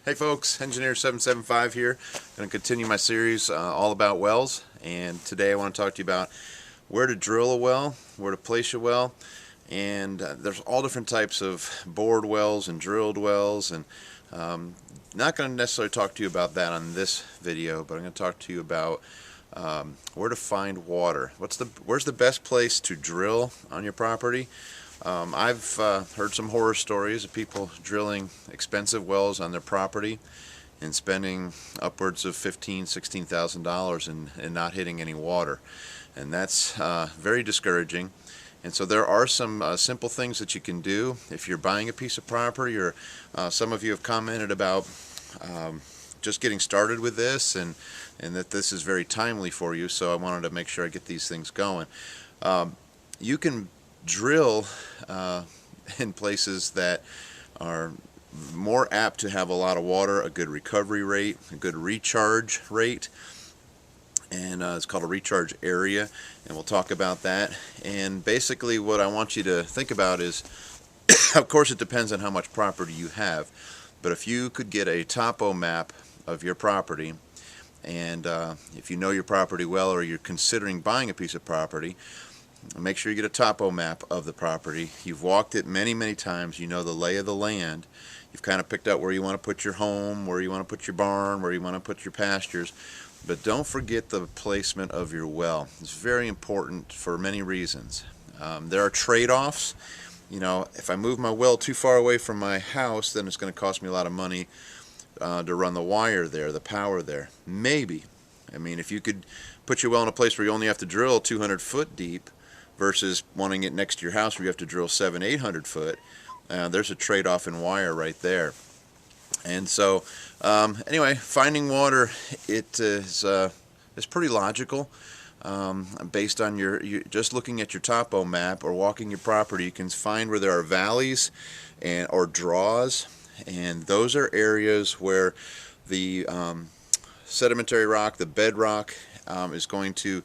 Hey folks, Engineer 775 here. Going to continue my series all about wells, and today I want to talk to you about where to drill a well, where to place a well, and there's all different types of bored wells and drilled wells, and not going to necessarily talk to you about that on this video, but I'm going to talk to you about where to find water. Where's the best place to drill on your property? I've heard some horror stories of people drilling expensive wells on their property and spending upwards of $16,000 and not hitting any water, and that's very discouraging. And so there are some simple things that you can do if you're buying a piece of property, or some of you have commented about just getting started with this, and that this is very timely for you, so I wanted to make sure I get these things going. You can drill in places that are more apt to have a lot of water, a good recovery rate, a good recharge rate, and it's called a recharge area, and we'll talk about that. And basically what I want you to think about is, of course it depends on how much property you have, but if you could get a topo map of your property, and if you know your property well, or you're considering buying a piece of property, make sure you get a topo map of the property. You've walked it many, many times. You know the lay of the land. You've kind of picked out where you want to put your home, where you want to put your barn, where you want to put your pastures. But don't forget the placement of your well. It's very important for many reasons. There are trade-offs. You know, if I move my well too far away from my house, then it's going to cost me a lot of money to run the wire there, the power there. Maybe. I mean, if you could put your well in a place where you only have to drill 200 foot deep, versus wanting it next to your house where you have to drill 700-800 foot, there's a trade-off in wire right there. And so anyway, finding water, it is pretty logical. Based on just looking at your topo map or walking your property, you can find where there are valleys or draws, and those are areas where the sedimentary rock, the bedrock, is going to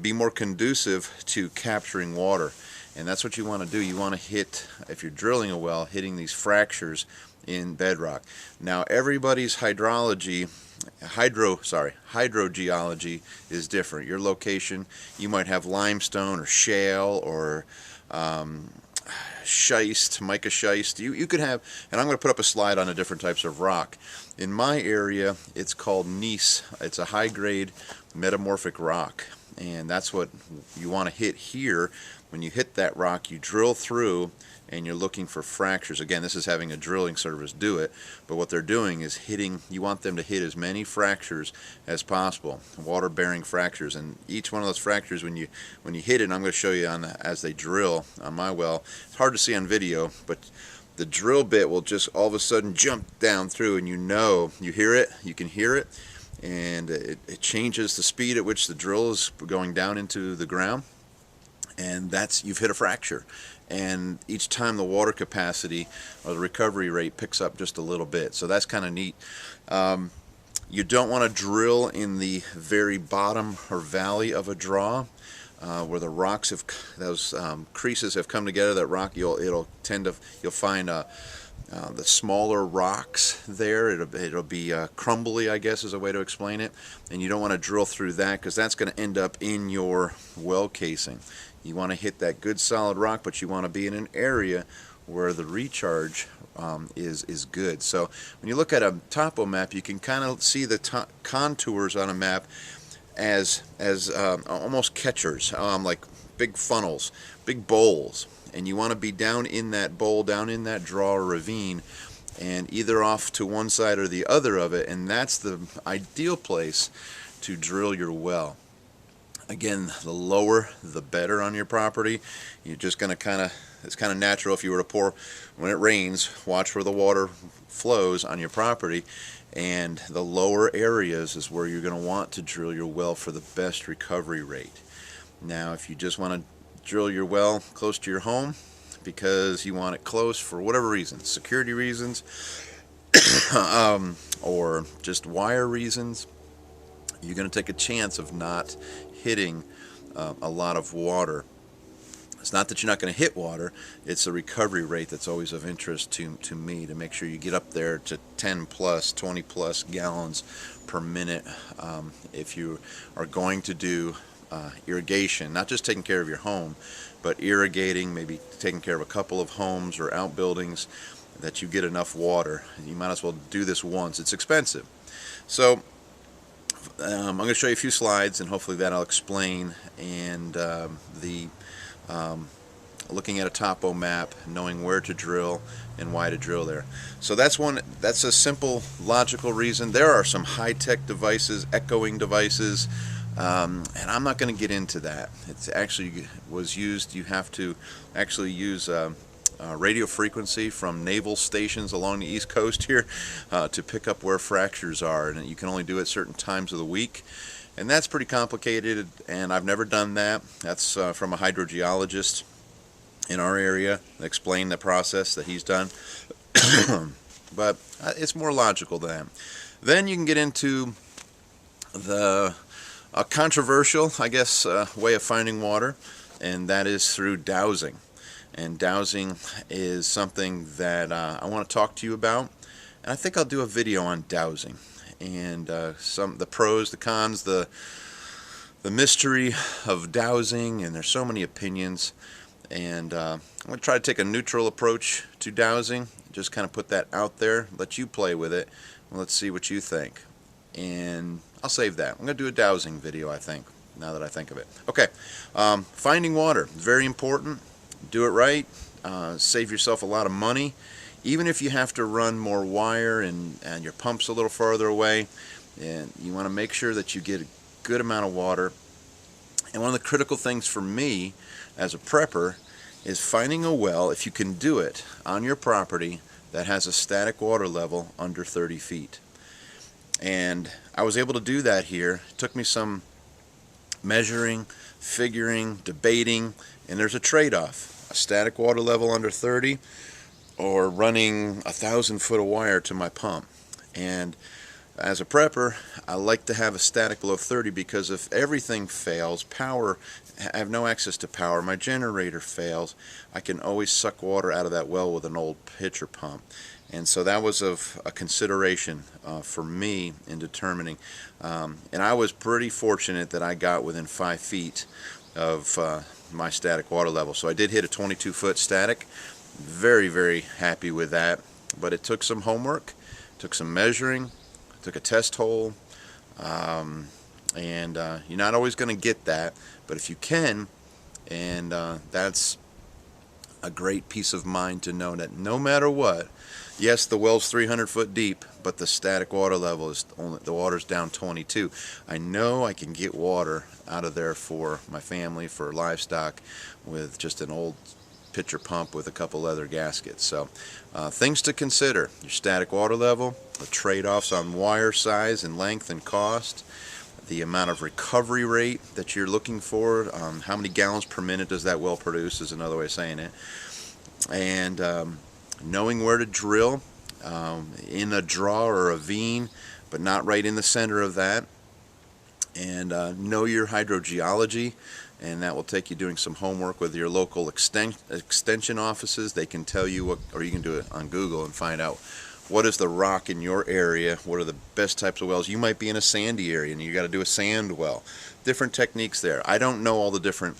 be more conducive to capturing water. And that's what you want to do. You want to hit, if you're drilling a well, hitting these fractures in bedrock. Now everybody's hydrogeology is different. Your location, you might have limestone or shale or schist, mica schist. You could have, and I'm going to put up a slide on the different types of rock. In my area, it's called gneiss. It's a high-grade metamorphic rock, and that's what you want to hit here. When you hit that rock, you drill through, and you're looking for fractures. Again, this is having a drilling service do it, but what they're doing is hitting, you want them to hit as many fractures as possible, water-bearing fractures. And each one of those fractures, when you hit it, and I'm going to show you as they drill on my well, it's hard to see on video, but the drill bit will just all of a sudden jump down through, and you hear it, you can hear it, and it changes the speed at which the drill is going down into the ground, and you've hit a fracture. And each time the water capacity or the recovery rate picks up just a little bit, so that's kind of neat. You don't want to drill in the very bottom or valley of a draw, where the rocks have, those creases have come together. That rock, you'll find the smaller rocks there. It'll be crumbly, I guess is a way to explain it, and you don't want to drill through that, because that's going to end up in your well casing. You want to hit that good solid rock, but you want to be in an area where the recharge is good. So when you look at a topo map, you can kind of see the contours on a map as almost catchers, like big funnels, big bowls, and you want to be down in that bowl, down in that draw or ravine, and either off to one side or the other of it, and that's the ideal place to drill your well. Again, the lower the better on your property. You're just going to it's kind of natural if you were to pour, when it rains, watch where the water flows on your property, and the lower areas is where you're going to want to drill your well for the best recovery rate. Now, if you just want to drill your well close to your home because you want it close for whatever reasons, security reasons, or just wire reasons, you're going to take a chance of not hitting a lot of water. It's not that you're not going to hit water, it's the recovery rate that's always of interest to me, to make sure you get up there to 10 plus, 20 plus gallons per minute if you are going to do irrigation, not just taking care of your home, but irrigating, maybe taking care of a couple of homes or outbuildings, that you get enough water. You might as well do this once. It's expensive. So I'm going to show you a few slides, and hopefully that'll explain, and looking at a topo map, knowing where to drill and why to drill there. So that's a simple logical reason. There are some high-tech devices, echoing devices, and I'm not going to get into that. It's actually was used, you have to actually use radio frequency from naval stations along the East Coast here to pick up where fractures are, and you can only do it certain times of the week, and that's pretty complicated, and I've never done that. That's from a hydrogeologist in our area, explain the process that he's done. But it's more logical than that. Then you can get into the controversial, I guess, way of finding water, and that is through dowsing. And dowsing is something that I want to talk to you about, and I think I'll do a video on dowsing and the pros, the cons, the mystery of dowsing, and there's so many opinions. And I'm going to try to take a neutral approach to dowsing, just kind of put that out there, let you play with it, and let's see what you think. And I'll save that. I'm going to do a dowsing video, I think, now that I think of it. Okay, finding water, very important. Do it right, save yourself a lot of money. Even if you have to run more wire and your pump's a little farther away, and you want to make sure that you get a good amount of water. And one of the critical things for me as a prepper is finding a well, if you can do it, on your property that has a static water level under 30 feet. And I was able to do that here. It took me some measuring, figuring, debating, and there's a trade-off. A static water level under 30 or running 1,000 foot of wire to my pump. And as a prepper, I like to have a static below 30 because if everything fails, I have no access to power, my generator fails, I can always suck water out of that well with an old pitcher pump. And so that was of a consideration for me in determining. And I was pretty fortunate that I got within 5 feet of my static water level. So I did hit a 22-foot static. Very, very happy with that. But it took some homework, took some measuring, took a test hole, and you're not always going to get that, but if you can, and that's a great peace of mind to know that no matter what, yes, the well's 300 foot deep, but the static water level is the water's down 22. I know I can get water out of there for my family, for livestock, with just an old pitcher pump with a couple leather gaskets. So things to consider: your static water level, the trade-offs on wire size and length and cost, the amount of recovery rate that you're looking for, how many gallons per minute does that well produce is another way of saying it, and knowing where to drill in a draw or a ravine, but not right in the center of that, and know your hydrogeology. And that will take you doing some homework with your local extension offices. They can tell you what, or you can do it on Google and find out what is the rock in your area, what are the best types of wells. You might be in a sandy area and you got to do a sand well. Different techniques there. I don't know all the different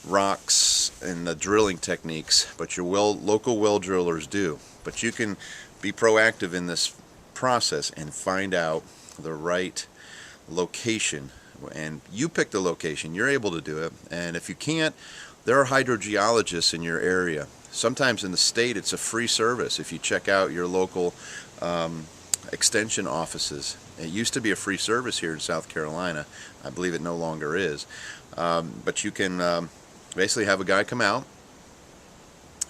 rocks and the drilling techniques, but your local well drillers do. But you can be proactive in this process and find out the right location. And you pick the location, you're able to do it. And if you can't, there are hydrogeologists in your area. Sometimes in the state it's a free service if you check out your local extension offices. It used to be a free service here in South Carolina. I believe it no longer is. But you can basically have a guy come out,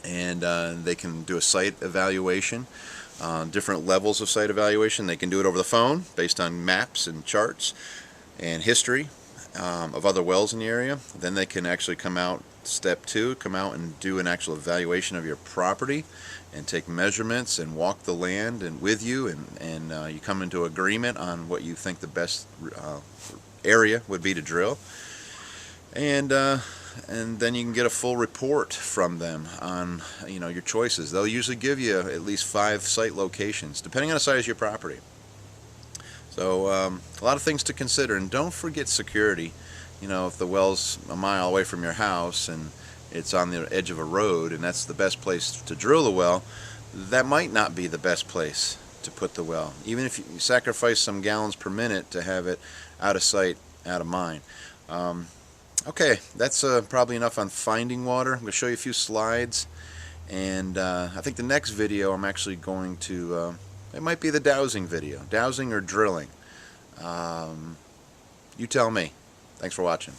and they can do a site evaluation, different levels of site evaluation. They can do it over the phone based on maps and charts and history of other wells in the area. Then they can actually come out, step 2, come out and do an actual evaluation of your property and take measurements and walk the land and with you, and you come into agreement on what you think the best area would be to drill. And and then you can get a full report from them on your choices. They'll usually give you at least 5 site locations depending on the size of your property. So a lot of things to consider, and don't forget security. If the well's a mile away from your house and it's on the edge of a road and that's the best place to drill the well, that might not be the best place to put the well, even if you sacrifice some gallons per minute to have it out of sight, out of mind. Okay, that's probably enough on finding water. I'm going to show you a few slides, and I think the next video I'm actually going to, it might be the dowsing video. Dowsing or drilling. You tell me. Thanks for watching.